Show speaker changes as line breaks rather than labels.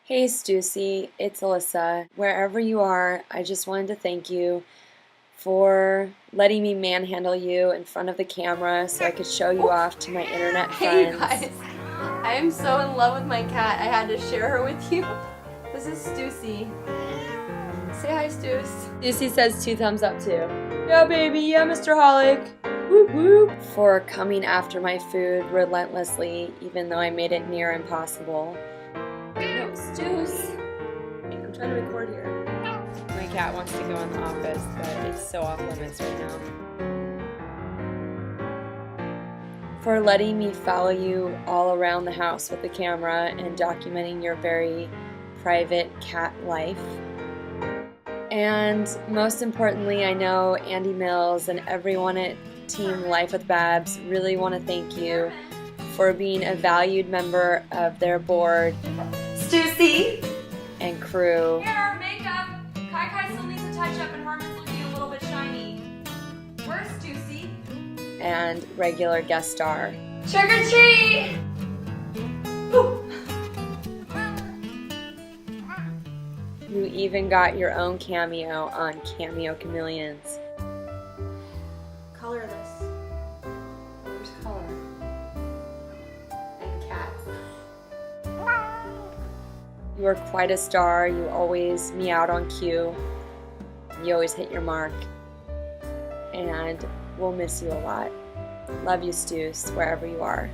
Hey Stussy, it's Alyssa. Wherever you are, I just wanted to thank you for letting me manhandle you in front of the camera so I could show you off to my internet
Hey you
friends.
guys, I am so in love with my cat. I had to share her with you. This is Stussy. Say hi, Stuss.
Stussy says 2 thumbs up too. Yeah baby, yeah Mr. Holic. Whoop whoop. For coming after my food relentlessly even though I made it near impossible. No, Stuss. I'm trying to record here. My cat wants to go in the office, but it's so off limits right now. For letting me follow you all around the house with the camera and documenting your very private cat life. And most importantly, I know Andy Mills and everyone at Team Life with Babs really want to thank you for being a valued member of their board
Stussy!
and crew.
Here, makeup! Kai Kai still needs a touch up and Harmon's looking a little bit shiny. Where's Stussy?
And regular guest star.
Trick or treat!
You even got your own cameo on Cameo Chameleons.
Color this. Where's color? And cats.
You are quite a star. You always meowed on cue. You always hit your mark. And we'll miss you a lot. Love you, Stuss, wherever you are.